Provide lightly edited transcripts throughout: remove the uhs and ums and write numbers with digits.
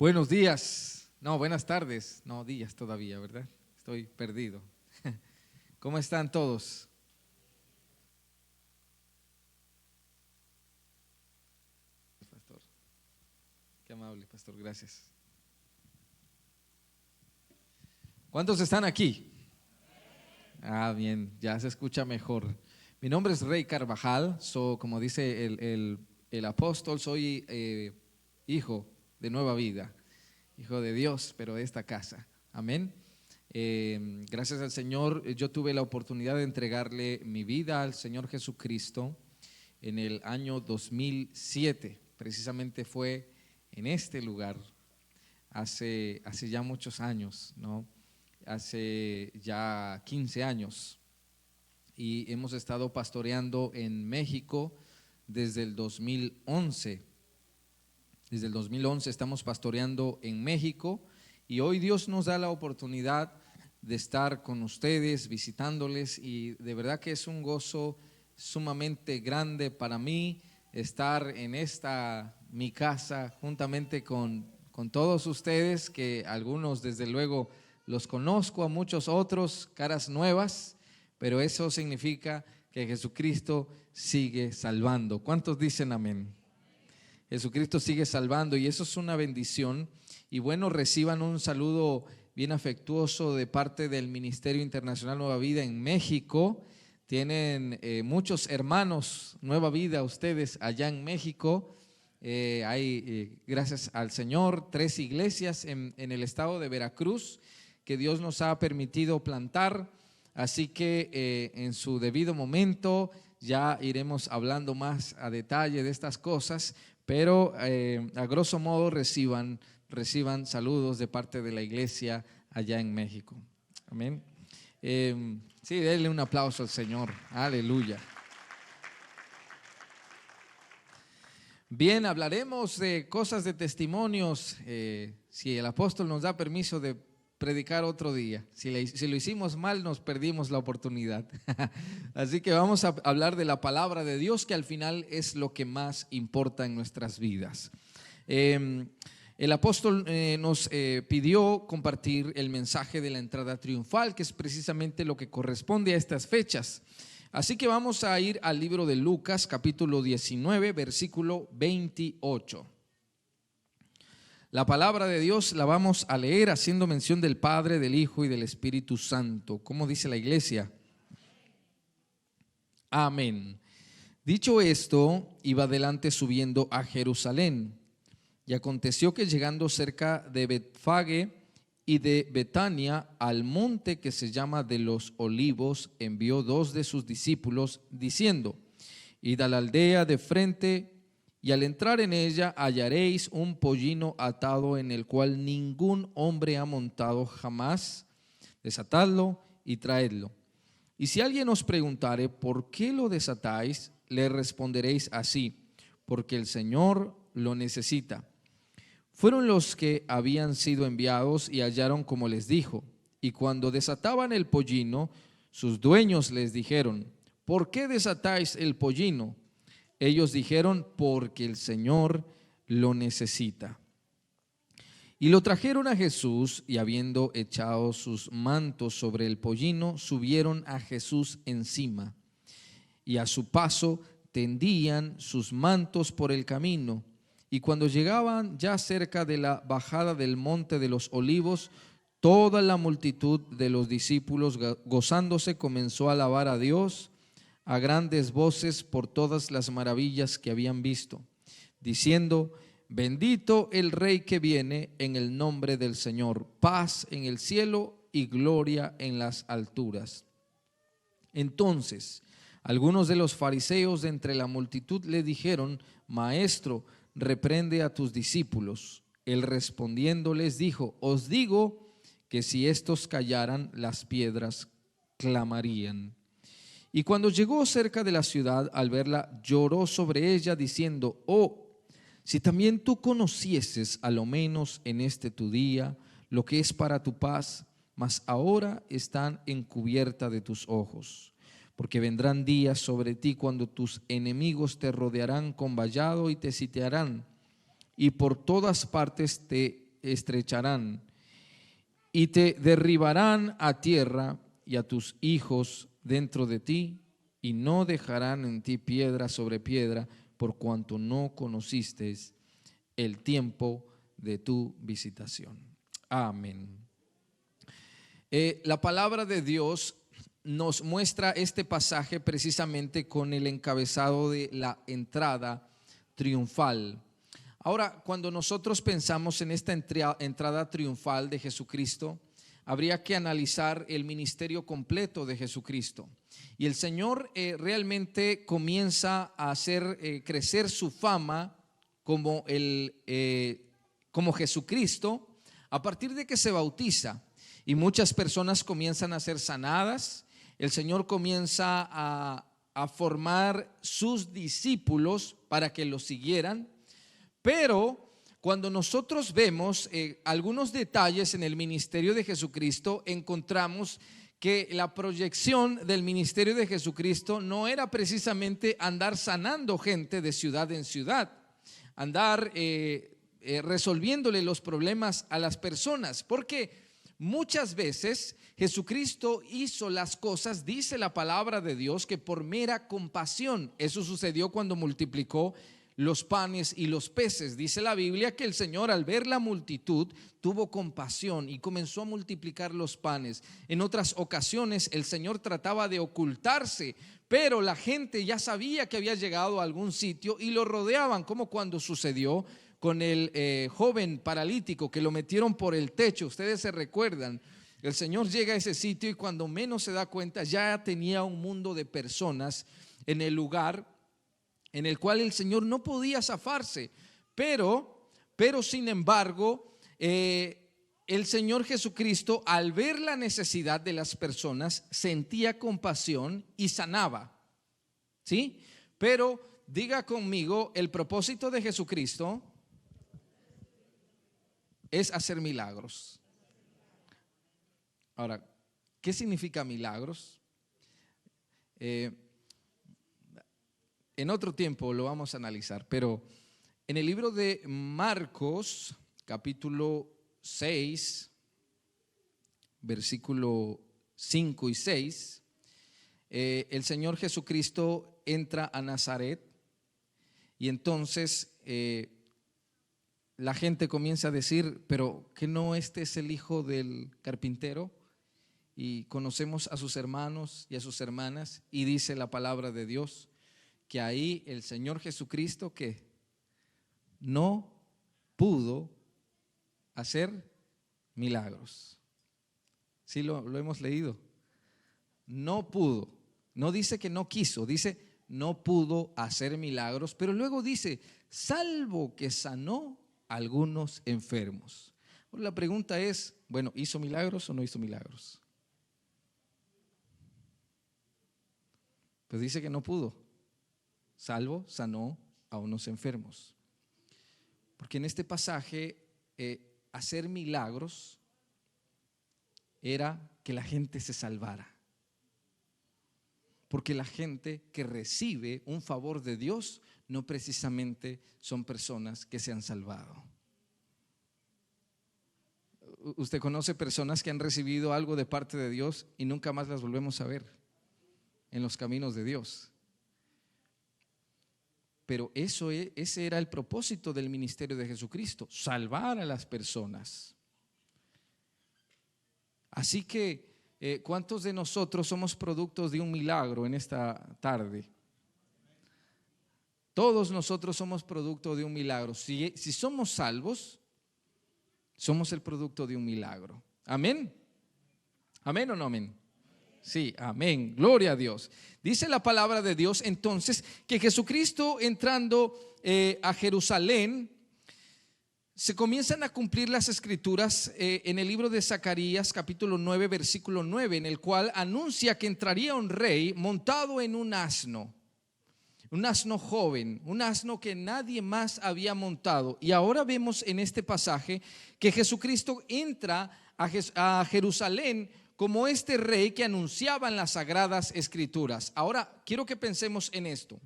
Buenos días, no, buenas tardes, no días todavía, ¿verdad? Estoy perdido. ¿Cómo están todos? Pastor, qué amable, pastor, gracias. ¿Cuántos están aquí? Bien, ya se escucha mejor. Mi nombre es Rey Carvajal, como dice el apóstol, soy hijo de nueva vida, hijo de Dios, pero de esta casa. Amén. Gracias al Señor, yo tuve la oportunidad de entregarle mi vida al Señor Jesucristo en el año 2007. Precisamente fue en este lugar, hace ya muchos años, ¿no? Hace ya 15 años. Y hemos estado pastoreando en México desde el 2011. Desde el 2011 estamos pastoreando en México y hoy Dios nos da la oportunidad de estar con ustedes, visitándoles, y de verdad que es un gozo sumamente grande para mí estar en mi casa juntamente con todos ustedes, que algunos desde luego los conozco, a muchos otros caras nuevas, pero eso significa que Jesucristo sigue salvando. ¿Cuántos dicen amén? Jesucristo sigue salvando y eso es una bendición. Y bueno, reciban un saludo bien afectuoso de parte del Ministerio Internacional Nueva Vida en México. Tienen muchos hermanos Nueva Vida ustedes allá en México. Hay, gracias al Señor, 3 iglesias en el estado de Veracruz que Dios nos ha permitido plantar. Así que en su debido momento ya iremos hablando más a detalle de estas cosas. Pero a grosso modo reciban saludos de parte de la iglesia allá en México. Amén. Sí, denle un aplauso al Señor. Aleluya. Bien, hablaremos de cosas de testimonios. Si el apóstol nos da permiso de predicar otro día. Si lo hicimos mal, nos perdimos la oportunidad. Así que vamos a hablar de la palabra de Dios, que al final es lo que más importa en nuestras vidas. El apóstol nos pidió compartir el mensaje de la entrada triunfal, que es precisamente lo que corresponde a estas fechas. Así que vamos a ir al libro de Lucas, capítulo 19, versículo 28. La palabra de Dios la vamos a leer haciendo mención del Padre, del Hijo y del Espíritu Santo. ¿Cómo dice la iglesia? Amén. Dicho esto, iba adelante subiendo a Jerusalén. Y aconteció que llegando cerca de Betfage y de Betania, al monte que se llama de los Olivos, envió 2 de sus discípulos, diciendo: Id a la aldea de frente, y al entrar en ella hallaréis un pollino atado, en el cual ningún hombre ha montado jamás. Desatadlo y traedlo. Y si alguien os preguntare por qué lo desatáis, le responderéis así: porque el Señor lo necesita. Fueron los que habían sido enviados y hallaron como les dijo. Y cuando desataban el pollino, sus dueños les dijeron: ¿por qué desatáis el pollino? Ellos dijeron: porque el Señor lo necesita. Y lo trajeron a Jesús, y habiendo echado sus mantos sobre el pollino, subieron a Jesús encima. Y a su paso tendían sus mantos por el camino. Y cuando llegaban ya cerca de la bajada del monte de los Olivos, toda la multitud de los discípulos, gozándose, comenzó a alabar a Dios a grandes voces por todas las maravillas que habían visto, diciendo: bendito el Rey que viene en el nombre del Señor, paz en el cielo y gloria en las alturas. Entonces algunos de los fariseos de entre la multitud le dijeron: Maestro, reprende a tus discípulos. Él respondiendo les dijo: os digo que si estos callaran, las piedras clamarían. Y cuando llegó cerca de la ciudad, al verla, lloró sobre ella, diciendo: oh, si también tú conocieses, a lo menos en este tu día, lo que es para tu paz, mas ahora están encubierta de tus ojos. Porque vendrán días sobre ti cuando tus enemigos te rodearán con vallado y te sitiarán, y por todas partes te estrecharán y te derribarán a tierra y a tus hijos dentro de ti, y no dejarán en ti piedra sobre piedra, por cuanto no conociste el tiempo de tu visitación. Amén. La palabra de Dios nos muestra este pasaje precisamente con el encabezado de la entrada triunfal. Ahora, cuando nosotros pensamos en esta entrada triunfal de Jesucristo, habría que analizar el ministerio completo de Jesucristo. Y el Señor realmente comienza a hacer crecer su fama como Jesucristo a partir de que se bautiza. Y muchas personas comienzan a ser sanadas. El Señor comienza a formar sus discípulos para que lo siguieran. Pero cuando nosotros vemos algunos detalles en el ministerio de Jesucristo, encontramos que la proyección del ministerio de Jesucristo no era precisamente andar sanando gente de ciudad en ciudad, andar resolviéndole los problemas a las personas, porque muchas veces Jesucristo hizo las cosas, dice la palabra de Dios, que por mera compasión. Eso sucedió cuando multiplicó los panes y los peces. Dice la Biblia que el Señor, al ver la multitud, tuvo compasión y comenzó a multiplicar los panes. En otras ocasiones el Señor trataba de ocultarse, pero la gente ya sabía que había llegado a algún sitio y lo rodeaban, como cuando sucedió con el joven paralítico que lo metieron por el techo. Ustedes se recuerdan. El Señor llega a ese sitio y cuando menos se da cuenta ya tenía un mundo de personas en el lugar en el cual el Señor no podía zafarse, pero sin embargo, el Señor Jesucristo, al ver la necesidad de las personas, sentía compasión y sanaba, ¿sí? Pero diga conmigo, el propósito de Jesucristo es hacer milagros. Ahora, ¿qué significa milagros? En otro tiempo lo vamos a analizar, pero en el libro de Marcos, capítulo 6, versículo 5 y 6, el Señor Jesucristo entra a Nazaret y entonces la gente comienza a decir, pero ¿que no este es el hijo del carpintero? Y conocemos a sus hermanos y a sus hermanas, y dice la palabra de Dios que ahí el Señor Jesucristo que no pudo hacer milagros. Sí, lo hemos leído. No pudo. No dice que no quiso, dice no pudo hacer milagros, pero luego dice, salvo que sanó a algunos enfermos. Ahora la pregunta es, bueno, ¿hizo milagros o no hizo milagros? Pues dice que no pudo. Salvo sanó a unos enfermos. Porque en este pasaje hacer milagros era que la gente se salvara. Porque la gente que recibe un favor de Dios no precisamente son personas que se han salvado. Usted conoce personas que han recibido algo de parte de Dios y nunca más las volvemos a ver en los caminos de Dios. Pero ese era el propósito del ministerio de Jesucristo, salvar a las personas. Así que, ¿cuántos de nosotros somos productos de un milagro en esta tarde? Todos nosotros somos producto de un milagro. Si somos salvos, somos el producto de un milagro. ¿Amén? ¿Amén o no amén? Sí, amén, gloria a Dios. Dice la palabra de Dios entonces que Jesucristo entrando a Jerusalén, se comienzan a cumplir las escrituras en el libro de Zacarías capítulo 9 versículo 9, en el cual anuncia que entraría un rey montado en un asno joven, un asno que nadie más había montado. Y ahora vemos en este pasaje que Jesucristo entra a Jerusalén como este rey que anunciaban las sagradas escrituras. Ahora quiero que pensemos en esto.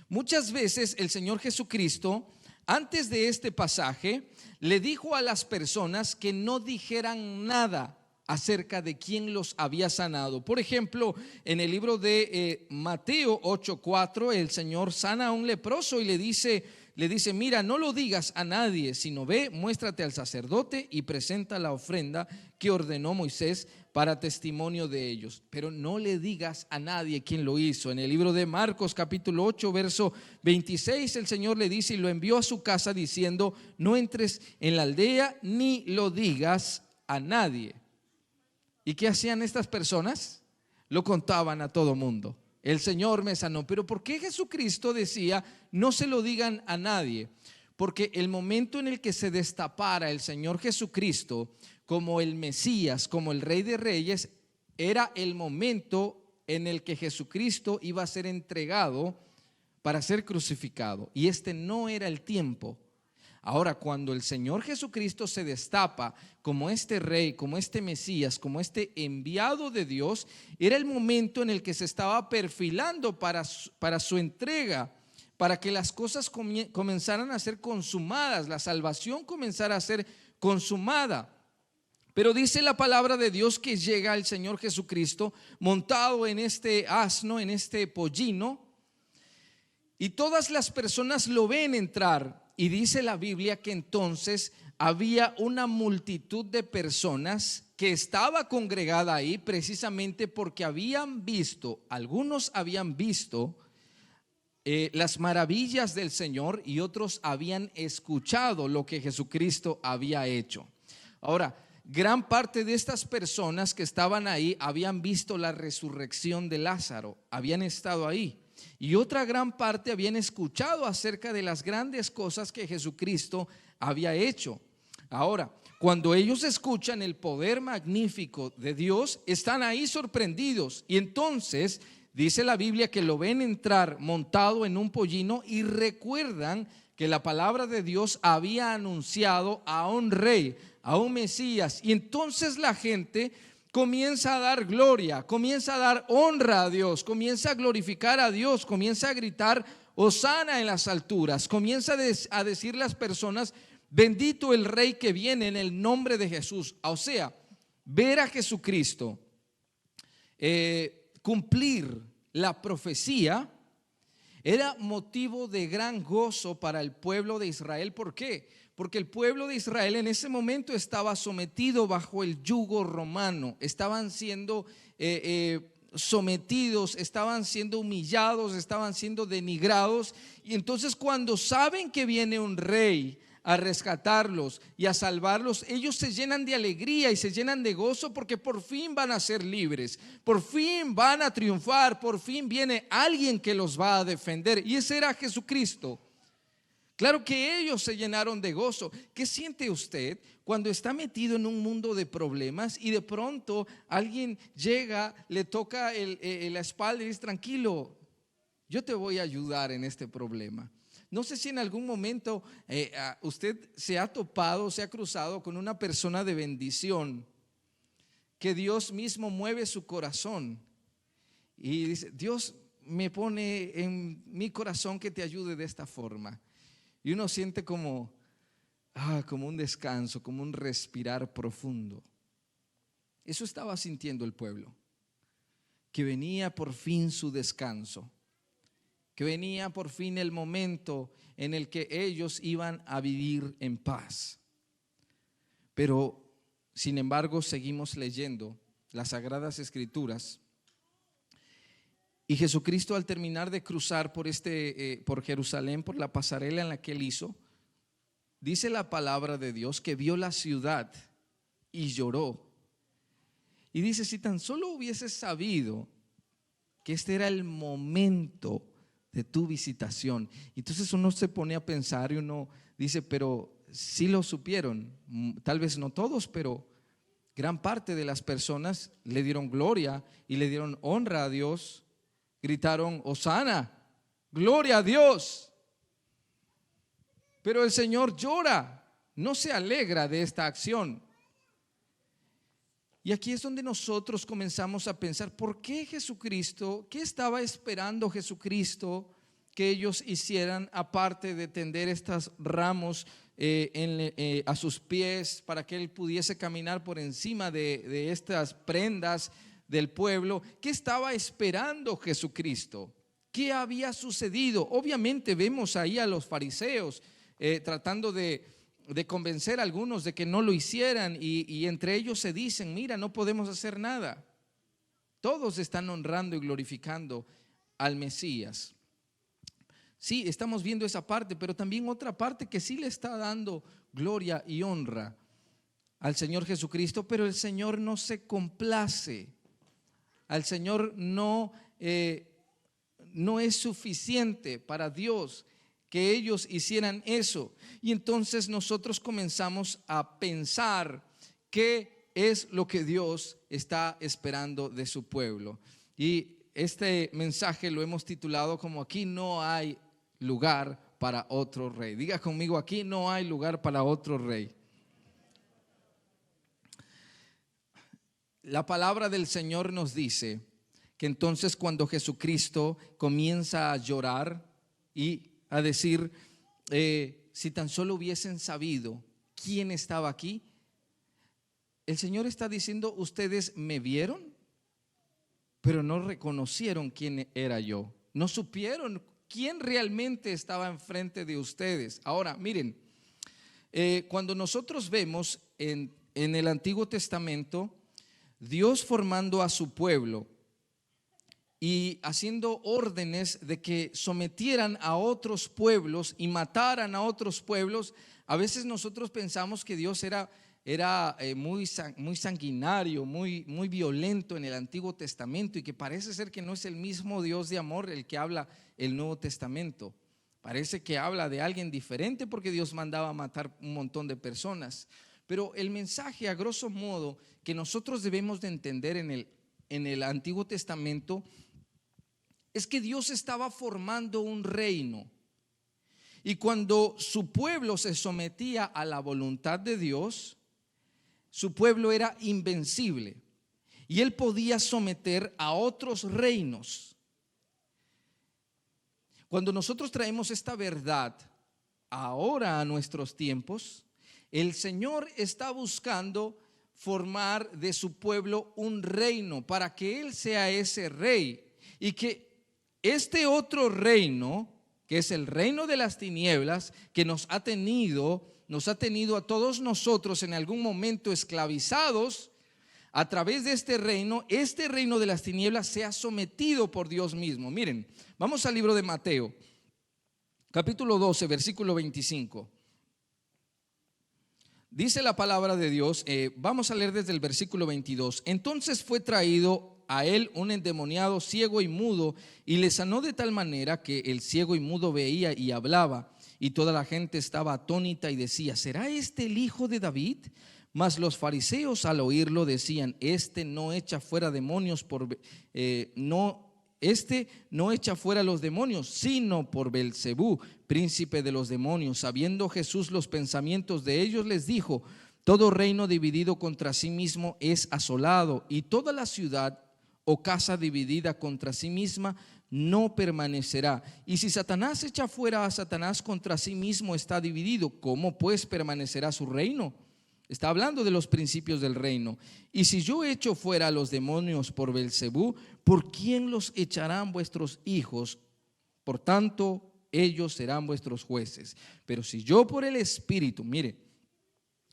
Muchas veces el Señor Jesucristo antes de este pasaje, le dijo a las personas que no dijeran nada acerca de quién los había sanado. Por ejemplo, en el libro de Mateo 8:4, el Señor sana a un leproso y le dice, mira, no lo digas a nadie, sino ve, muéstrate al sacerdote y presenta la ofrenda que ordenó Moisés para testimonio de ellos. Pero no le digas a nadie quién lo hizo. En el libro de Marcos capítulo 8 verso 26, el Señor le dice y lo envió a su casa diciendo, no entres en la aldea ni lo digas a nadie. ¿Y qué hacían estas personas? Lo contaban a todo mundo. El Señor me sanó. Pero ¿por qué Jesucristo decía no se lo digan a nadie? Porque el momento en el que se destapara el Señor Jesucristo como el Mesías, como el Rey de Reyes, era el momento en el que Jesucristo iba a ser entregado para ser crucificado. Y este no era el tiempo. Ahora, cuando el Señor Jesucristo se destapa como este Rey, como este Mesías, como este enviado de Dios, era el momento en el que se estaba perfilando para su entrega, para que las cosas comenzaran a ser consumadas, la salvación comenzara a ser consumada. Pero dice la palabra de Dios que llega el Señor Jesucristo montado en este asno, en este pollino, y todas las personas lo ven entrar. Y dice la Biblia que entonces había una multitud de personas que estaba congregada ahí precisamente porque algunos habían visto las maravillas del Señor y otros habían escuchado lo que Jesucristo había hecho. Ahora, gran parte de estas personas que estaban ahí habían visto la resurrección de Lázaro, habían estado ahí. Y otra gran parte habían escuchado acerca de las grandes cosas que Jesucristo había hecho. Ahora, cuando ellos escuchan el poder magnífico de Dios, están ahí sorprendidos. Y entonces dice la Biblia que lo ven entrar montado en un pollino y recuerdan que la palabra de Dios había anunciado a un rey, a un Mesías. Y entonces la gente comienza a dar gloria, comienza a dar honra a Dios, comienza a glorificar a Dios, comienza a gritar hosana en las alturas, comienza a decir las personas, bendito el Rey que viene en el nombre de Jesús. O sea, ver a Jesucristo cumplir la profecía era motivo de gran gozo para el pueblo de Israel. ¿Por qué? Porque el pueblo de Israel en ese momento estaba sometido bajo el yugo romano, estaban siendo sometidos, estaban siendo humillados, estaban siendo denigrados. Y entonces cuando saben que viene un rey a rescatarlos y a salvarlos, ellos se llenan de alegría y se llenan de gozo porque por fin van a ser libres, por fin van a triunfar, por fin viene alguien que los va a defender. Y ese era Jesucristo. Claro que ellos se llenaron de gozo. ¿Qué siente usted cuando está metido en un mundo de problemas y de pronto alguien llega, le toca la espalda y dice, tranquilo, yo te voy a ayudar en este problema? No sé si en algún momento usted se ha topado, se ha cruzado con una persona de bendición, que Dios mismo mueve su corazón y dice, Dios me pone en mi corazón que te ayude de esta forma. Y uno siente como un descanso, como un respirar profundo. Eso estaba sintiendo el pueblo, que venía por fin su descanso, que venía por fin el momento en el que ellos iban a vivir en paz. Pero, sin embargo, seguimos leyendo las Sagradas Escrituras. Y Jesucristo, al terminar de cruzar por Jerusalén, por la pasarela en la que él hizo, dice la palabra de Dios que vio la ciudad y lloró. Y dice, si tan solo hubieses sabido que este era el momento de tu visitación. Entonces uno se pone a pensar y uno dice, pero sí lo supieron, tal vez no todos, pero gran parte de las personas le dieron gloria y le dieron honra a Dios. Gritaron hosana, gloria a Dios. Pero el Señor llora, no se alegra de esta acción. Y aquí es donde nosotros comenzamos a pensar, ¿por qué Jesucristo? ¿Qué estaba esperando Jesucristo que ellos hicieran, aparte de tender estos ramos a sus pies para que él pudiese caminar por encima de estas prendas del pueblo? ¿Qué estaba esperando Jesucristo? ¿Qué había sucedido? Obviamente vemos ahí a los fariseos tratando de convencer a algunos de que no lo hicieran, y entre ellos se dicen: mira, no podemos hacer nada. Todos están honrando y glorificando al Mesías. Sí, estamos viendo esa parte, pero también otra parte que sí le está dando gloria y honra al Señor Jesucristo, pero el Señor no se complace. Al Señor no es suficiente para Dios que ellos hicieran eso. Y entonces nosotros comenzamos a pensar qué es lo que Dios está esperando de su pueblo. Y este mensaje lo hemos titulado como: aquí no hay lugar para otro rey. Diga conmigo: aquí no hay lugar para otro rey. La palabra del Señor nos dice que entonces cuando Jesucristo comienza a llorar y a decir, si tan solo hubiesen sabido quién estaba aquí, el Señor está diciendo: ustedes me vieron, pero no reconocieron quién era yo, no supieron quién realmente estaba enfrente de ustedes. Ahora miren, cuando nosotros vemos en el Antiguo Testamento Dios formando a su pueblo y haciendo órdenes de que sometieran a otros pueblos y mataran a otros pueblos, a veces nosotros pensamos que Dios era muy sanguinario, muy violento en el Antiguo Testamento, y que parece ser que no es el mismo Dios de amor el que habla el Nuevo Testamento. Parece que habla de alguien diferente, porque Dios mandaba matar un montón de personas. Pero el mensaje, a grosso modo, que nosotros debemos de entender en el Antiguo Testamento es que Dios estaba formando un reino, y cuando su pueblo se sometía a la voluntad de Dios, su pueblo era invencible y él podía someter a otros reinos. Cuando nosotros traemos esta verdad ahora a nuestros tiempos, el Señor está buscando formar de su pueblo un reino para que Él sea ese rey, y que este otro reino, que es el reino de las tinieblas, que nos ha tenido a todos nosotros en algún momento esclavizados, a través de este reino de las tinieblas sea sometido por Dios mismo. Miren, vamos al libro de Mateo, capítulo 12, versículo 25. Dice la palabra de Dios, vamos a leer desde el versículo 22. Entonces fue traído a él un endemoniado ciego y mudo, y le sanó de tal manera que el ciego y mudo veía y hablaba, y toda la gente estaba atónita y decía: ¿será este el hijo de David? Mas los fariseos al oírlo decían: este no echa fuera demonios Este no echa fuera los demonios, sino por Belcebú, príncipe de los demonios. Sabiendo Jesús los pensamientos de ellos, les dijo: todo reino dividido contra sí mismo es asolado, y toda la ciudad o casa dividida contra sí misma no permanecerá. Y si Satanás echa fuera a Satanás, contra sí mismo está dividido. ¿Cómo pues permanecerá su reino? Está hablando de los principios del reino. Y si yo echo fuera a los demonios por Belcebú, ¿por quién los echarán vuestros hijos? Por tanto, ellos serán vuestros jueces. Pero si yo por el Espíritu, mire,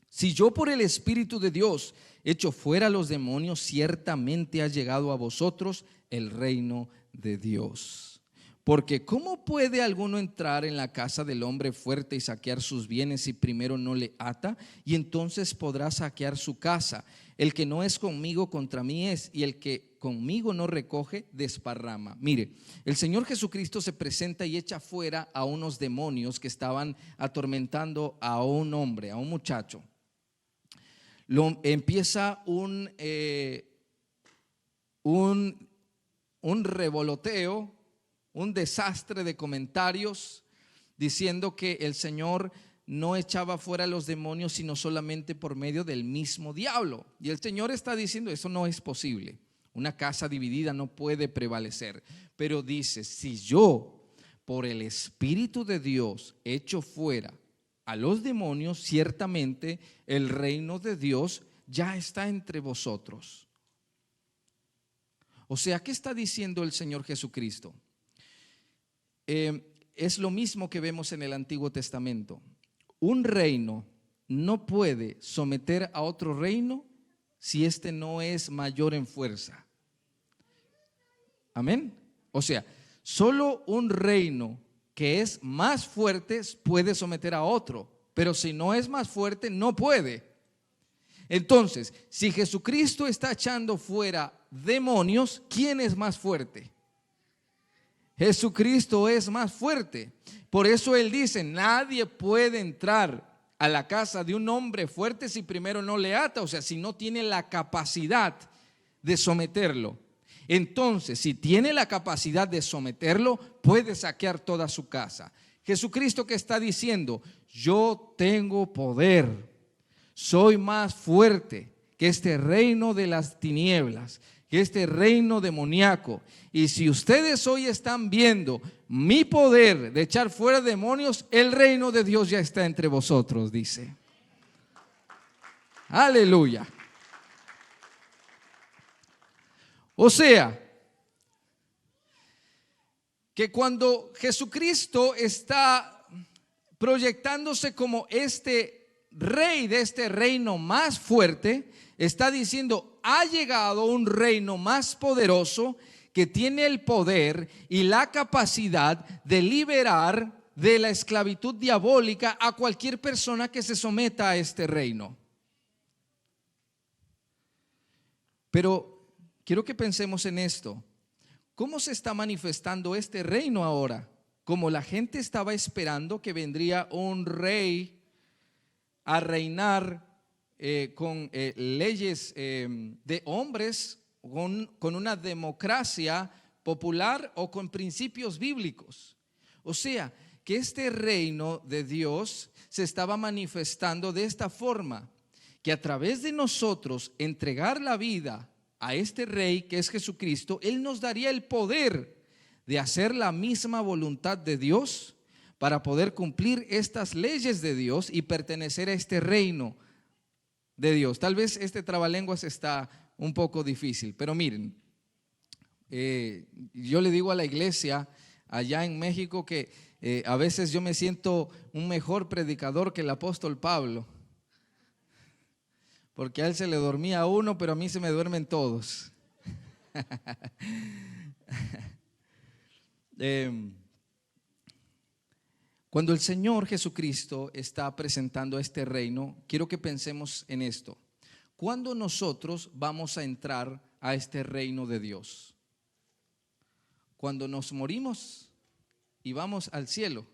si yo por el Espíritu de Dios echo fuera a los demonios, ciertamente ha llegado a vosotros el reino de Dios. Porque ¿cómo puede alguno entrar en la casa del hombre fuerte y saquear sus bienes si primero no le ata? Y entonces podrá saquear su casa. El que no es conmigo, contra mí es, y el que conmigo no recoge, desparrama. Mire, el Señor Jesucristo se presenta y echa fuera a unos demonios que estaban atormentando a un hombre, a un muchacho. Empieza un revoloteo, un desastre de comentarios, diciendo que el Señor no echaba fuera a los demonios sino solamente por medio del mismo diablo. Y el Señor está diciendo: eso no es posible, una casa dividida no puede prevalecer. Pero dice: si yo por el Espíritu de Dios hecho fuera a los demonios, ciertamente el reino de Dios ya está entre vosotros. O sea, ¿qué está diciendo el Señor Jesucristo? Es lo mismo que vemos en el Antiguo Testamento. Un reino no puede someter a otro reino si éste no es mayor en fuerza. Amén. O sea, solo un reino que es más fuerte puede someter a otro, pero si no es más fuerte, no puede. Entonces, si Jesucristo está echando fuera demonios, ¿quién es más fuerte? Jesucristo es más fuerte. Por eso Él dice, nadie puede entrar a la casa de un hombre fuerte si primero no le ata, o sea, si no tiene la capacidad de someterlo. Entonces, si tiene la capacidad de someterlo, puede saquear toda su casa. Jesucristo, que está diciendo, yo tengo poder, soy más fuerte que este reino de las tinieblas, que este reino demoníaco. Y si ustedes hoy están viendo mi poder de echar fuera demonios, el reino de Dios ya está entre vosotros, dice. Aleluya. O sea, que cuando Jesucristo está proyectándose como este rey de este reino más fuerte, está diciendo, ha llegado un reino más poderoso que tiene el poder y la capacidad de liberar de la esclavitud diabólica a cualquier persona que se someta a este reino. Pero quiero que pensemos en esto. ¿Cómo se está manifestando este reino ahora? Como la gente estaba esperando que vendría un rey a reinar con leyes de hombres, con una democracia popular o con principios bíblicos. O sea, que este reino de Dios se estaba manifestando de esta forma, que a través de nosotros entregar la vida a este rey que es Jesucristo, Él nos daría el poder de hacer la misma voluntad de Dios para poder cumplir estas leyes de Dios y pertenecer a este reino de Dios. Tal vez este trabalenguas está un poco difícil, pero miren, yo le digo a la iglesia allá en México que a veces yo me siento un mejor predicador que el apóstol Pablo, porque a él se le dormía uno, pero a mí se me duermen todos. Cuando el Señor Jesucristo está presentando este reino, quiero que pensemos en esto. ¿Cuándo nosotros vamos a entrar a este reino de Dios? Cuando nos morimos y vamos al cielo.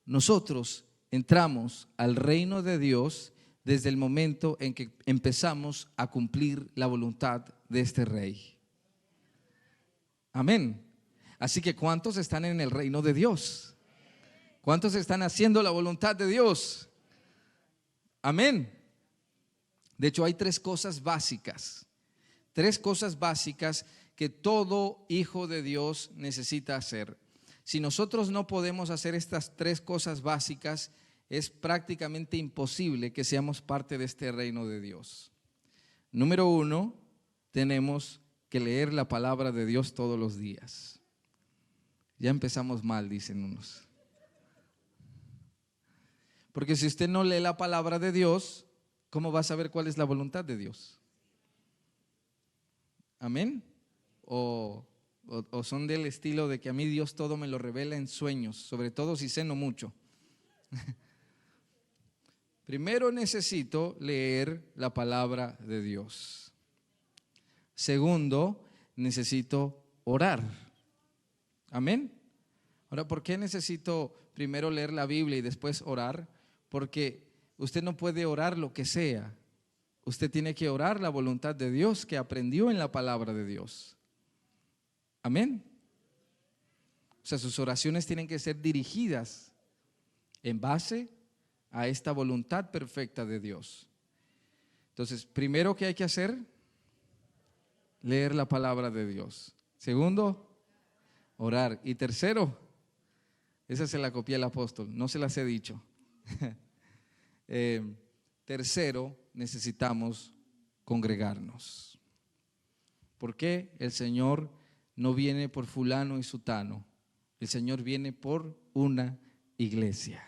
Nosotros entramos al reino de Dios desde el momento en que empezamos a cumplir la voluntad de este rey. Amén. Así que ¿cuántos están en el reino de Dios? ¿Cuántos están haciendo la voluntad de Dios? Amén. De hecho, hay tres cosas básicas que todo hijo de Dios necesita hacer. Si nosotros no podemos hacer estas tres cosas básicas, es prácticamente imposible que seamos parte de este reino de Dios. Número uno, tenemos que leer la palabra de Dios todos los días. Ya empezamos mal, dicen unos. Porque si usted no lee la palabra de Dios, ¿cómo va a saber cuál es la voluntad de Dios? Amén. O son del estilo de que a mí Dios todo me lo revela en sueños, sobre todo si ceno mucho. Primero necesito leer la palabra de Dios. Segundo, necesito orar. Amén. Ahora, ¿por qué necesito primero leer la Biblia y después orar? Porque usted no puede orar lo que sea. Usted tiene que orar la voluntad de Dios que aprendió en la palabra de Dios. Amén. O sea, sus oraciones tienen que ser dirigidas en base a esta voluntad perfecta de Dios. Entonces, primero, ¿qué hay que hacer? Leer la palabra de Dios. Segundo, Orar. Y tercero, esa se la copié al apóstol, no se las he dicho. Tercero, necesitamos congregarnos. ¿Por qué? El Señor no viene por fulano y sutano. El Señor viene por una iglesia.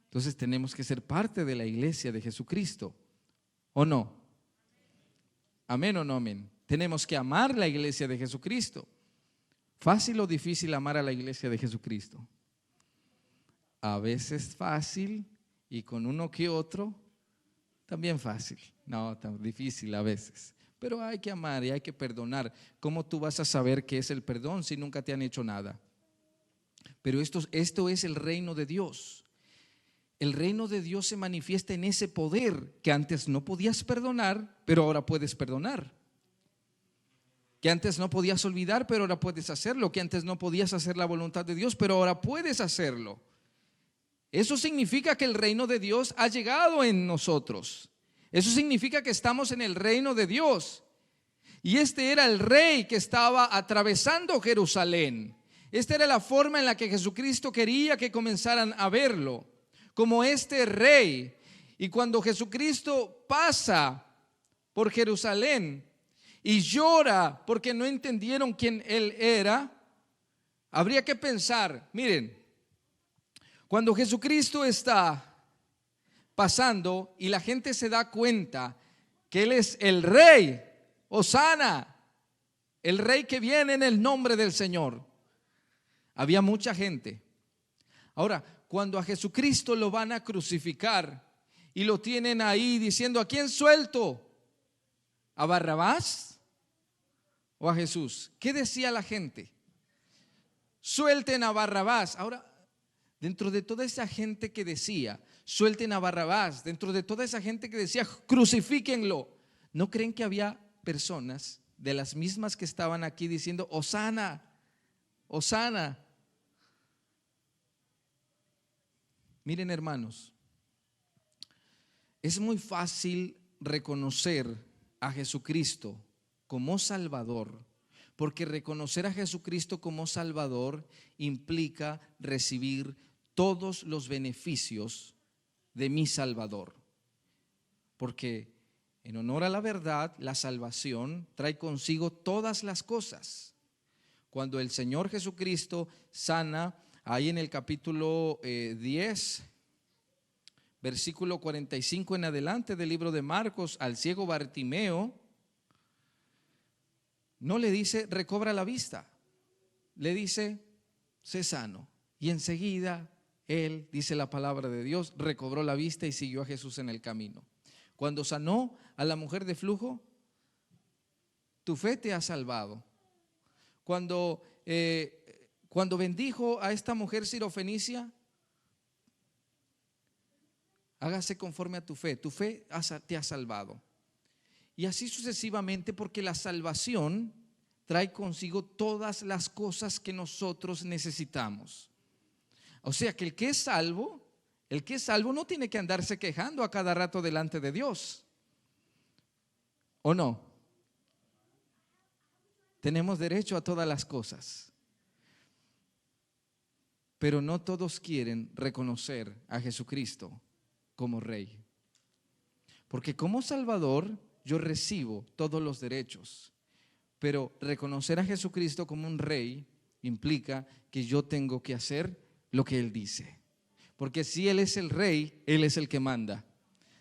Entonces tenemos que ser parte de la iglesia de Jesucristo, ¿o no? ¿Amén o no amén? Tenemos que amar la iglesia de Jesucristo. ¿Fácil o difícil amar a la iglesia de Jesucristo? A veces fácil y con uno que otro también fácil. No, tan difícil a veces. Pero hay que amar y hay que perdonar. ¿Cómo tú vas a saber qué es el perdón si nunca te han hecho nada? Pero esto es el reino de Dios. El reino de Dios se manifiesta en ese poder que antes no podías perdonar, pero ahora puedes perdonar. Que antes no podías olvidar, pero ahora puedes hacerlo. Que antes no podías hacer la voluntad de Dios, pero ahora puedes hacerlo. Eso significa que el reino de Dios ha llegado en nosotros. Eso significa que estamos en el reino de Dios. Y este era el rey que estaba atravesando Jerusalén. Esta era la forma en la que Jesucristo quería que comenzaran a verlo, como este rey. Y cuando Jesucristo pasa por Jerusalén y llora porque no entendieron quién Él era, habría que pensar, miren, cuando Jesucristo está pasando y la gente se da cuenta que Él es el rey, Hosana, el rey que viene en el nombre del Señor, había mucha gente. Ahora, cuando a Jesucristo lo van a crucificar y lo tienen ahí diciendo, ¿a quién suelto? ¿A Barrabás o a Jesús? ¿Qué decía la gente? Suelten a Barrabás. Ahora, dentro de toda esa gente que decía, suelten a Barrabás, dentro de toda esa gente que decía, crucifíquenlo, ¿no creen que había personas de las mismas que estaban aquí diciendo, Hosana, Hosana? Miren, hermanos, es muy fácil reconocer a Jesucristo como Salvador, porque reconocer a Jesucristo como Salvador implica recibir todos los beneficios de mi Salvador. Porque en honor a la verdad, la salvación trae consigo todas las cosas. Cuando el Señor Jesucristo sana, ahí en el capítulo 10, versículo 45 en adelante del libro de Marcos, al ciego Bartimeo, no le dice recobra la vista, le dice sé sano. Y enseguida él, dice la palabra de Dios, recobró la vista y siguió a Jesús en el camino. Cuando sanó a la mujer de flujo, tu fe te ha salvado. Cuando bendijo a esta mujer sirofenicia, hágase conforme a tu fe te ha salvado. Y así sucesivamente, porque la salvación trae consigo todas las cosas que nosotros necesitamos. O sea que el que es salvo no tiene que andarse quejando a cada rato delante de Dios, ¿o no? Tenemos derecho a todas las cosas. Pero no todos quieren reconocer a Jesucristo como Rey. Porque como Salvador yo recibo todos los derechos, pero reconocer a Jesucristo como un Rey implica que yo tengo que hacer lo que Él dice. Porque si Él es el Rey, Él es el que manda.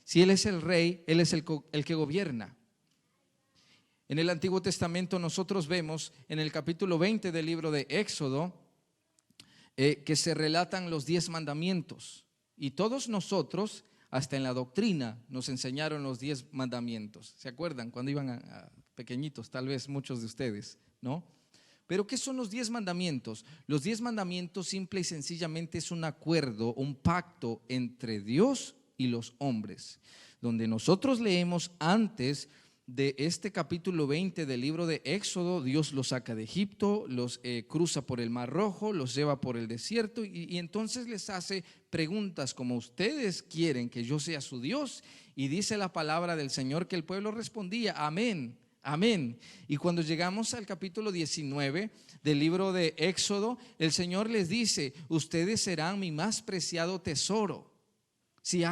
Si Él es el Rey, Él es el que gobierna. En el Antiguo Testamento nosotros vemos en el capítulo 20 del libro de Éxodo que se relatan los 10 mandamientos. Y todos nosotros, hasta en la doctrina, nos enseñaron los 10 mandamientos. ¿Se acuerdan? Cuando iban a pequeñitos, tal vez muchos de ustedes, ¿no? Pero ¿qué son los 10 mandamientos? Los 10 mandamientos simple y sencillamente es un acuerdo, un pacto entre Dios y los hombres, donde nosotros leemos antes de este capítulo 20 del libro de Éxodo. Dios los saca de Egipto, los cruza por el Mar Rojo, los lleva por el desierto y entonces les hace preguntas como: ¿ustedes quieren que yo sea su Dios? Y dice la palabra del Señor que el pueblo respondía: amén, Amén. Y cuando llegamos al capítulo 19 del libro de Éxodo, el Señor les dice: ustedes serán mi más preciado tesoro si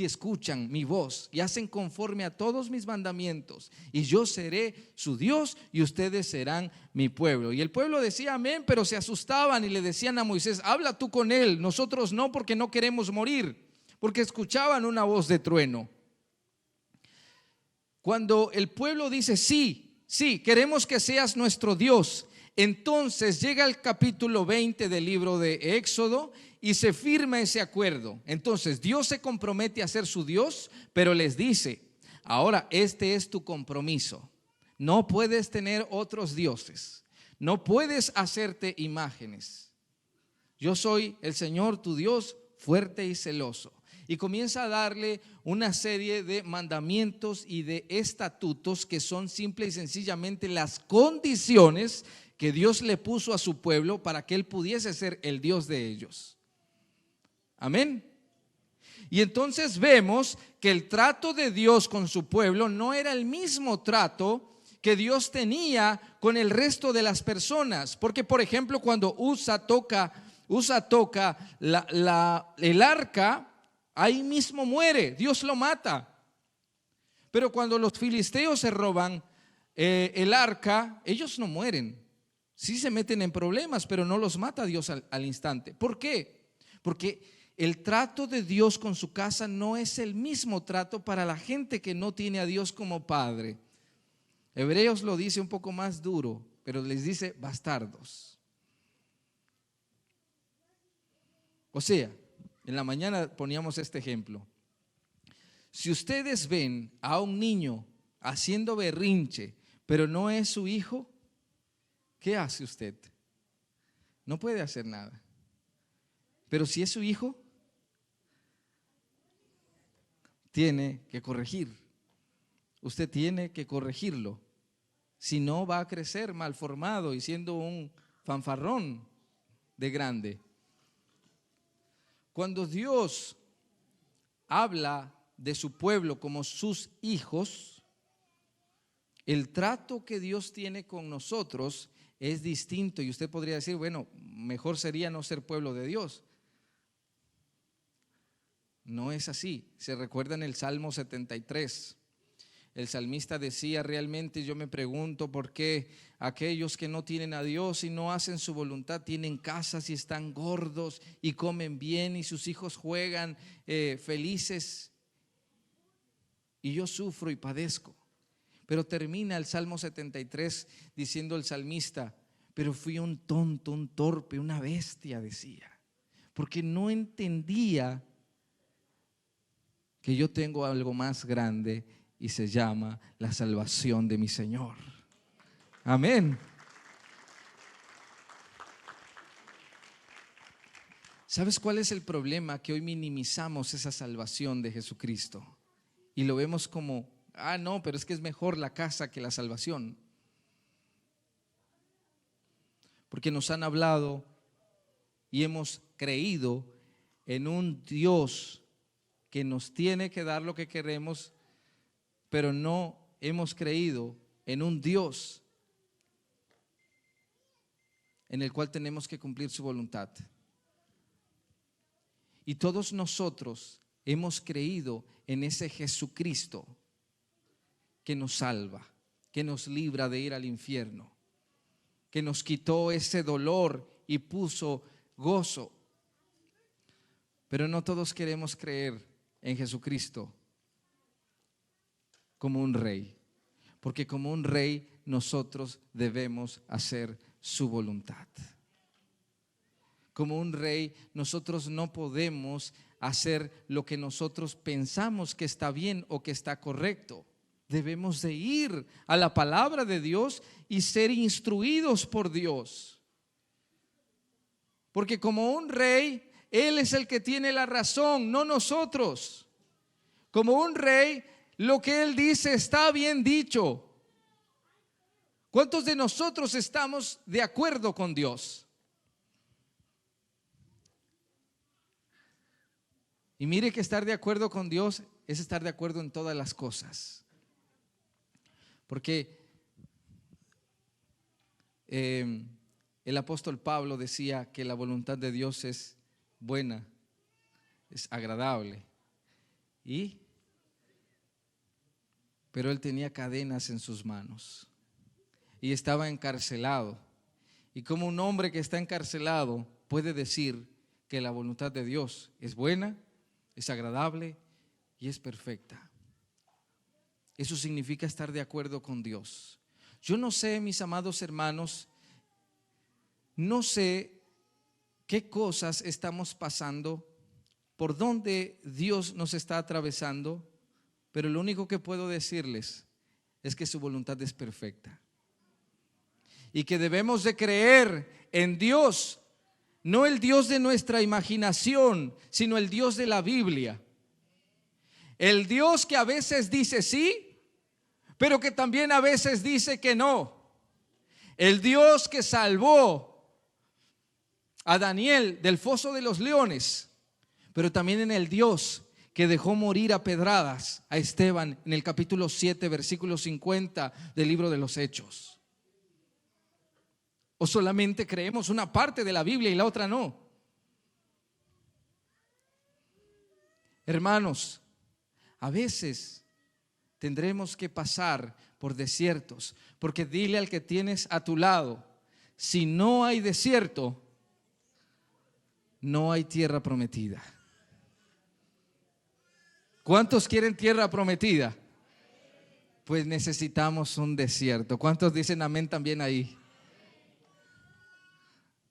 escuchan mi voz y hacen conforme a todos mis mandamientos, y yo seré su Dios y ustedes serán mi pueblo. Y el pueblo decía amén, pero se asustaban y le decían a Moisés: habla tú con él, nosotros no, porque no queremos morir, porque escuchaban una voz de trueno. Cuando el pueblo dice sí, queremos que seas nuestro Dios, entonces llega el capítulo 20 del libro de Éxodo y se firma ese acuerdo. Entonces Dios se compromete a ser su Dios, pero les dice: ahora este es tu compromiso. No puedes tener otros dioses, no puedes hacerte imágenes. Yo soy el Señor tu Dios, fuerte y celoso. Y comienza a darle una serie de mandamientos y de estatutos que son simple y sencillamente las condiciones que Dios le puso a su pueblo para que él pudiese ser el Dios de ellos. Amén. Y entonces vemos que el trato de Dios con su pueblo no era el mismo trato que Dios tenía con el resto de las personas. Porque, por ejemplo, cuando Usa toca el arca, ahí mismo muere, Dios lo mata. Pero cuando los filisteos se roban el arca, ellos no mueren. Sí se meten en problemas, pero no los mata Dios al instante. ¿Por qué? Porque el trato de Dios con su casa no es el mismo trato para la gente que no tiene a Dios como Padre. Hebreos lo dice un poco más duro, pero les dice bastardos. O sea, en la mañana poníamos este ejemplo. Si ustedes ven a un niño haciendo berrinche, pero no es su hijo, ¿qué hace usted? No puede hacer nada. Pero si es su hijo, tiene que corregir. Usted tiene que corregirlo. Si no, va a crecer malformado y siendo un fanfarrón de grande. Cuando Dios habla de su pueblo como sus hijos, el trato que Dios tiene con nosotros es distinto. Y usted podría decir: bueno, mejor sería no ser pueblo de Dios. No es así. Se recuerda en el Salmo 73. El salmista decía: realmente yo me pregunto por qué aquellos que no tienen a Dios y no hacen su voluntad tienen casas y están gordos y comen bien y sus hijos juegan felices, y yo sufro y padezco. Pero termina el Salmo 73 diciendo el salmista: pero fui un tonto, un torpe, una bestia, decía, porque no entendía que yo tengo algo más grande y se llama la salvación de mi Señor. Amén. ¿Sabes cuál es el problema? Que hoy minimizamos esa salvación de Jesucristo y lo vemos como: no, pero es que es mejor la casa que la salvación. Porque nos han hablado y hemos creído en un Dios que nos tiene que dar lo que queremos, pero no hemos creído en un Dios en el cual tenemos que cumplir su voluntad. Y todos nosotros hemos creído en ese Jesucristo que nos salva, que nos libra de ir al infierno, que nos quitó ese dolor y puso gozo. Pero no todos queremos creer en Jesucristo como un rey, porque como un rey nosotros debemos hacer su voluntad. Como un rey nosotros no podemos hacer lo que nosotros pensamos que está bien o que está correcto. Debemos de ir a la palabra de Dios y ser instruidos por Dios. Porque como un rey, Él es el que tiene la razón, no nosotros. Como un rey, lo que Él dice está bien dicho. ¿Cuántos de nosotros estamos de acuerdo con Dios? Y mire que estar de acuerdo con Dios es estar de acuerdo en todas las cosas. Porque el apóstol Pablo decía que la voluntad de Dios es buena, es agradable. Pero él tenía cadenas en sus manos y estaba encarcelado. Y como un hombre que está encarcelado puede decir que la voluntad de Dios es buena, es agradable y es perfecta. Eso significa estar de acuerdo con Dios. Yo no sé, mis amados hermanos, no sé qué cosas estamos pasando, por dónde Dios nos está atravesando, pero lo único que puedo decirles es que su voluntad es perfecta. Y que debemos de creer en Dios, no el Dios de nuestra imaginación, sino el Dios de la Biblia. El Dios que a veces dice sí, pero que también a veces dice que no. El Dios que salvó a Daniel del foso de los leones, pero también en el Dios que dejó morir a pedradas a Esteban en el capítulo 7, versículo 50 del libro de los Hechos. ¿O solamente creemos una parte de la Biblia y la otra no? Hermanos, a veces tendremos que pasar por desiertos, porque dile al que tienes a tu lado, si no hay desierto, no hay tierra prometida. ¿Cuántos quieren tierra prometida? Pues necesitamos un desierto. ¿Cuántos dicen amén también ahí?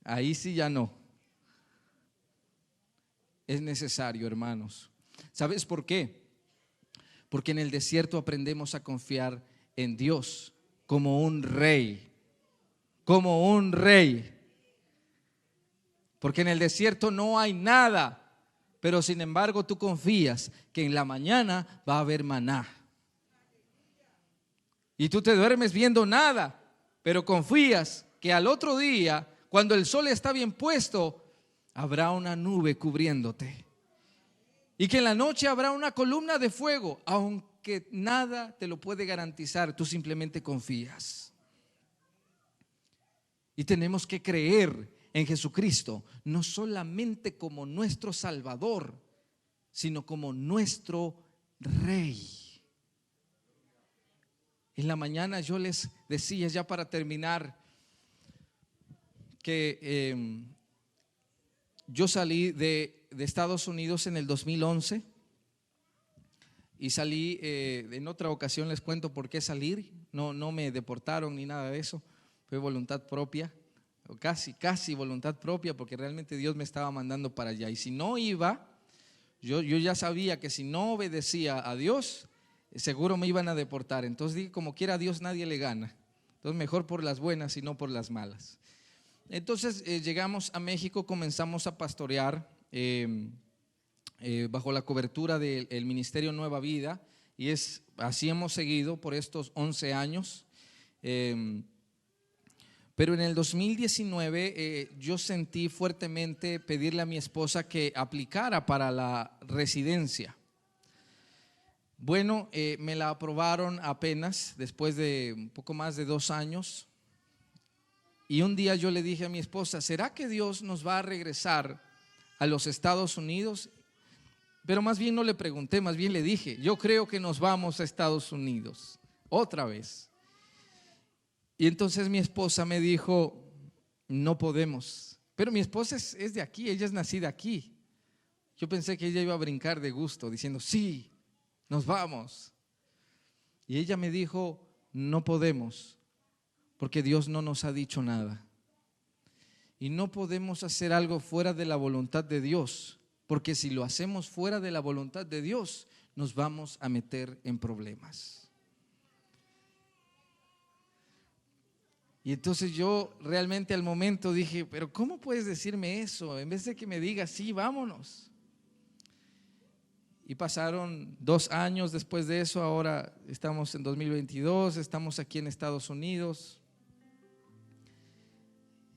Ahí sí ya no. Es necesario, hermanos. ¿Sabes por qué? Porque en el desierto aprendemos a confiar en Dios como un rey. Como un rey. Porque en el desierto no hay nada, pero sin embargo tú confías que en la mañana va a haber maná. Y tú te duermes viendo nada, pero confías que al otro día, cuando el sol está bien puesto, habrá una nube cubriéndote. Y que en la noche habrá una columna de fuego, aunque nada te lo puede garantizar, tú simplemente confías. Y tenemos que creer en Jesucristo, no solamente como nuestro Salvador, sino como nuestro Rey. En la mañana yo les decía, ya para terminar, que yo salí de Estados Unidos en el 2011 y salí, en otra ocasión les cuento por qué salir, no me deportaron ni nada de eso, fue voluntad propia, o casi voluntad propia, porque realmente Dios me estaba mandando para allá. Y si no iba, yo ya sabía que si no obedecía a Dios, seguro me iban a deportar. Entonces dije, como quiera a Dios nadie le gana, entonces mejor por las buenas y no por las malas. Entonces llegamos a México, comenzamos a pastorear bajo la cobertura del Ministerio Nueva Vida, y así hemos seguido por estos 11 años. Pero en el 2019 yo sentí fuertemente pedirle a mi esposa que aplicara para la residencia. Bueno, me la aprobaron apenas después de un poco más de 2 años. Y un día yo le dije a mi esposa, ¿será que Dios nos va a regresar a los Estados Unidos? Pero más bien no le pregunté, más bien le dije, yo creo que nos vamos a Estados Unidos otra vez. Y entonces mi esposa me dijo, no podemos. Pero mi esposa es de aquí, ella es nacida aquí. Yo pensé que ella iba a brincar de gusto diciendo, sí, nos vamos. Y ella me dijo, no podemos, porque Dios no nos ha dicho nada. Y no podemos hacer algo fuera de la voluntad de Dios, porque si lo hacemos fuera de la voluntad de Dios, nos vamos a meter en problemas. Y entonces yo realmente al momento dije, pero ¿cómo puedes decirme eso? En vez de que me digas, sí, vámonos. Y pasaron 2 años después de eso, ahora estamos en 2022, estamos aquí en Estados Unidos.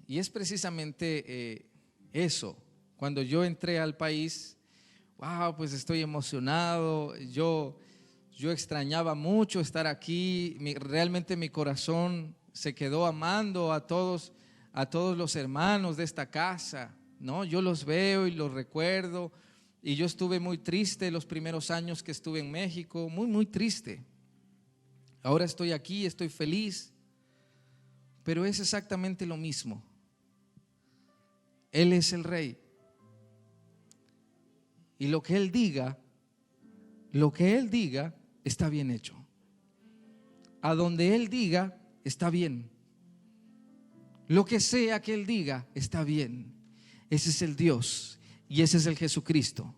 Y es precisamente eso, cuando yo entré al país, wow, pues estoy emocionado, yo extrañaba mucho estar aquí, realmente mi corazón se quedó amando a todos los hermanos de esta casa, ¿no? Yo los veo y los recuerdo, y yo estuve muy triste los primeros años que estuve en México, muy triste. Ahora estoy aquí, estoy feliz, pero es exactamente lo mismo. Él es el Rey, y lo que Él diga está bien hecho. A donde Él diga está bien. Lo que sea que Él diga está bien. Ese es el Dios y ese es el Jesucristo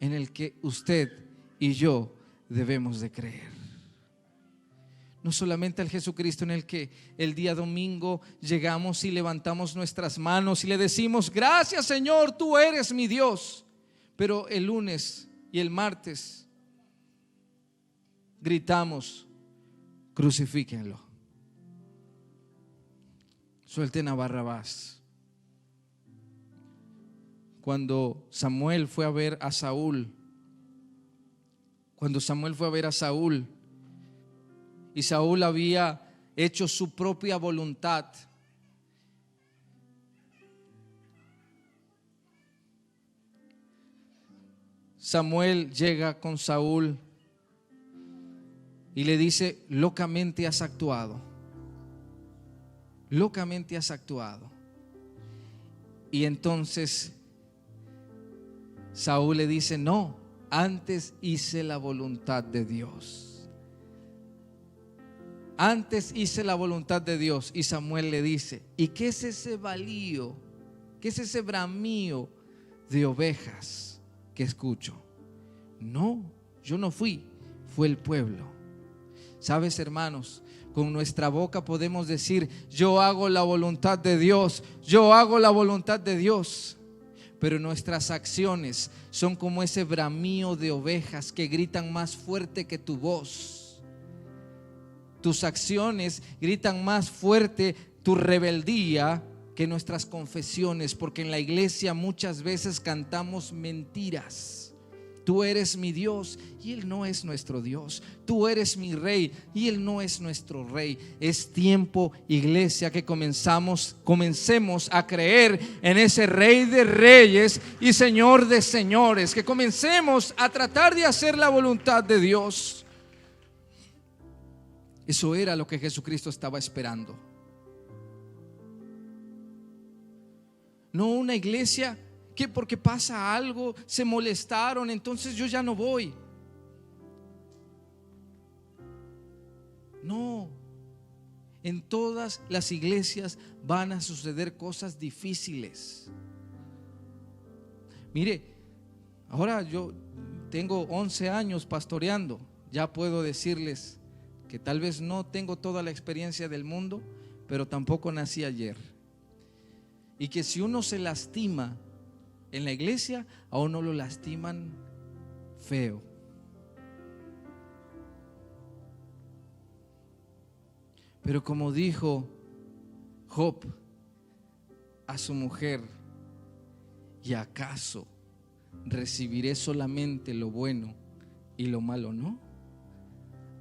en el que usted y yo debemos de creer. No solamente al Jesucristo en el que el día domingo llegamos y levantamos nuestras manos y le decimos: gracias, Señor, tú eres mi Dios. Pero el lunes y el martes gritamos: crucifíquenlo, suelten a Barrabás. Cuando Samuel fue a ver a Saúl, y Saúl había hecho su propia voluntad, Samuel llega con Saúl y le dice: locamente has actuado, locamente has actuado. Y entonces Saúl le dice: no, antes hice la voluntad de Dios. Antes hice la voluntad de Dios. Y Samuel le dice: ¿y qué es ese balío? ¿Qué es ese bramío de ovejas que escucho? No, yo no fui, fue el pueblo. ¿Sabes, hermanos? Con nuestra boca podemos decir: yo hago la voluntad de Dios, yo hago la voluntad de Dios. Pero nuestras acciones son como ese bramío de ovejas que gritan más fuerte que tu voz. Tus acciones gritan más fuerte tu rebeldía que nuestras confesiones, porque en la iglesia muchas veces cantamos mentiras. Tú eres mi Dios y Él no es nuestro Dios. Tú eres mi Rey y Él no es nuestro Rey. Es tiempo, iglesia, que comencemos a creer en ese Rey de Reyes y Señor de Señores. Que comencemos a tratar de hacer la voluntad de Dios. Eso era lo que Jesucristo estaba esperando. No una iglesia que porque pasa algo se molestaron, entonces yo ya no voy. No, en todas las iglesias van a suceder cosas difíciles. Mire, ahora yo tengo 11 años pastoreando. Ya puedo decirles que tal vez no tengo toda la experiencia del mundo, pero tampoco nací ayer. Y que si uno se lastima en la iglesia, a uno lo lastiman feo. Pero como dijo Job a su mujer: ¿y acaso recibiré solamente lo bueno y lo malo no?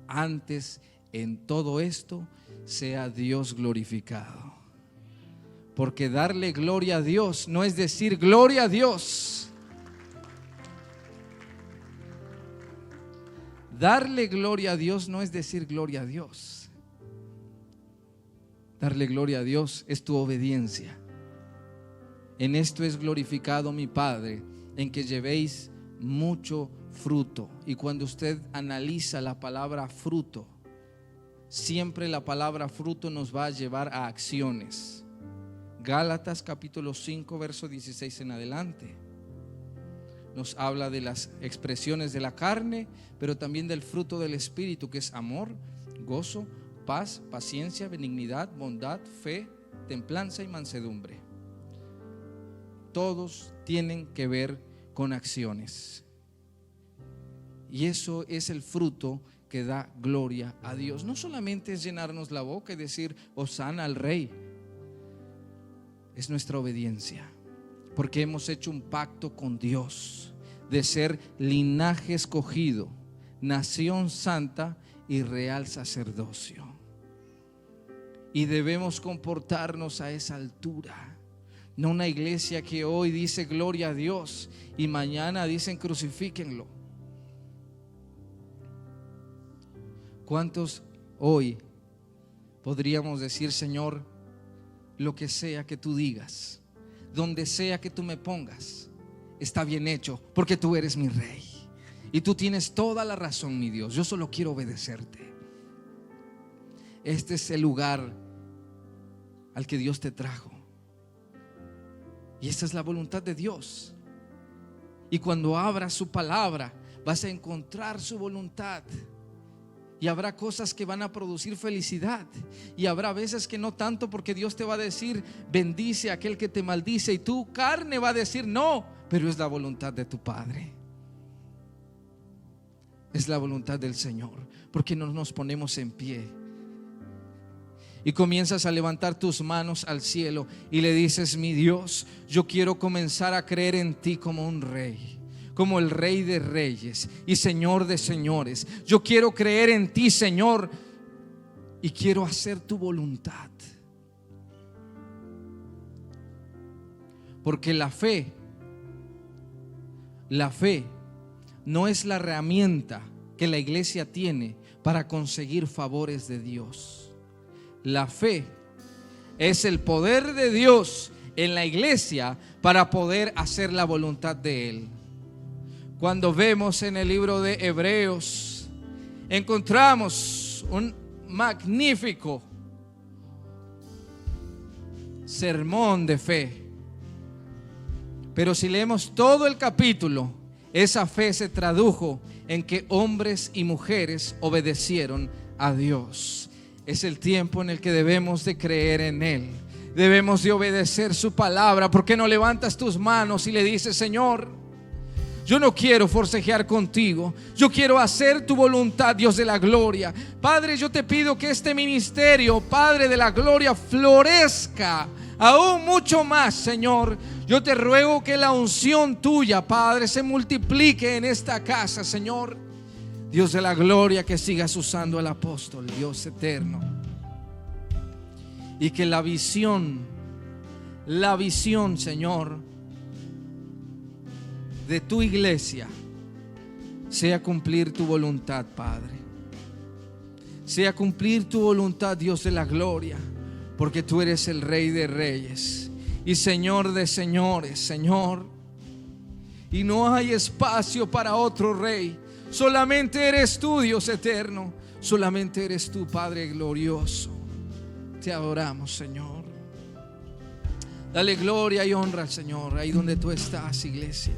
Antes, en todo esto, sea Dios glorificado. Porque darle gloria a Dios no es decir gloria a Dios. Darle gloria a Dios no es decir gloria a Dios. Darle gloria a Dios es tu obediencia. En esto es glorificado mi Padre, en que llevéis mucho fruto. Y cuando usted analiza la palabra fruto, siempre la palabra fruto nos va a llevar a acciones. Gálatas capítulo 5 verso 16 en adelante nos habla de las expresiones de la carne, pero también del fruto del Espíritu, que es amor, gozo, paz, paciencia, benignidad, bondad, fe, templanza y mansedumbre. Todos tienen que ver con acciones. Y eso es el fruto que da gloria a Dios. No solamente es llenarnos la boca y decir Hosana al Rey. Es nuestra obediencia, porque hemos hecho un pacto con Dios de ser linaje escogido, nación santa y real sacerdocio. Y debemos comportarnos a esa altura. No una iglesia que hoy dice gloria a Dios y mañana dicen crucifíquenlo. ¿Cuántos hoy podríamos decir: Señor, lo que sea que tú digas, donde sea que tú me pongas, está bien hecho, porque tú eres mi rey y tú tienes toda la razón, mi Dios, yo solo quiero obedecerte? Este es el lugar al que Dios te trajo, y esta es la voluntad de Dios. Y cuando abras su palabra vas a encontrar su voluntad. Y habrá cosas que van a producir felicidad, y habrá veces que no tanto, porque Dios te va a decir: bendice a aquel que te maldice, y tu carne va a decir no, pero es la voluntad de tu Padre, es la voluntad del Señor. Porque no nos ponemos en pie y comienzas a levantar tus manos al cielo y le dices: mi Dios, yo quiero comenzar a creer en ti como un rey, como el Rey de Reyes y Señor de Señores. Yo quiero creer en ti, Señor, y quiero hacer tu voluntad. Porque la fe no es la herramienta que la iglesia tiene para conseguir favores de Dios. La fe es el poder de Dios en la iglesia para poder hacer la voluntad de Él. Cuando vemos en el libro de Hebreos, encontramos un magnífico sermón de fe. Pero si leemos todo el capítulo, esa fe se tradujo en que hombres y mujeres obedecieron a Dios. Es el tiempo en el que debemos de creer en Él. Debemos de obedecer su palabra. ¿Por qué no levantas tus manos y le dices: Señor, yo no quiero forcejear contigo, yo quiero hacer tu voluntad, Dios de la gloria? Padre, yo te pido que este ministerio, Padre de la gloria, florezca aún mucho más, Señor. Yo te ruego que la unción tuya, Padre, se multiplique en esta casa, Señor. Dios de la gloria, que sigas usando al apóstol, Dios eterno. Y que la visión, Señor, de tu iglesia sea cumplir tu voluntad, Padre. Sea cumplir tu voluntad, Dios de la gloria, porque tú eres el Rey de Reyes y Señor de Señores, Señor. Y no hay espacio para otro rey. Solamente eres tú, Dios eterno. Solamente eres tú, Padre glorioso. Te adoramos, Señor. Dale gloria y honra al Señor ahí donde tú estás, iglesia.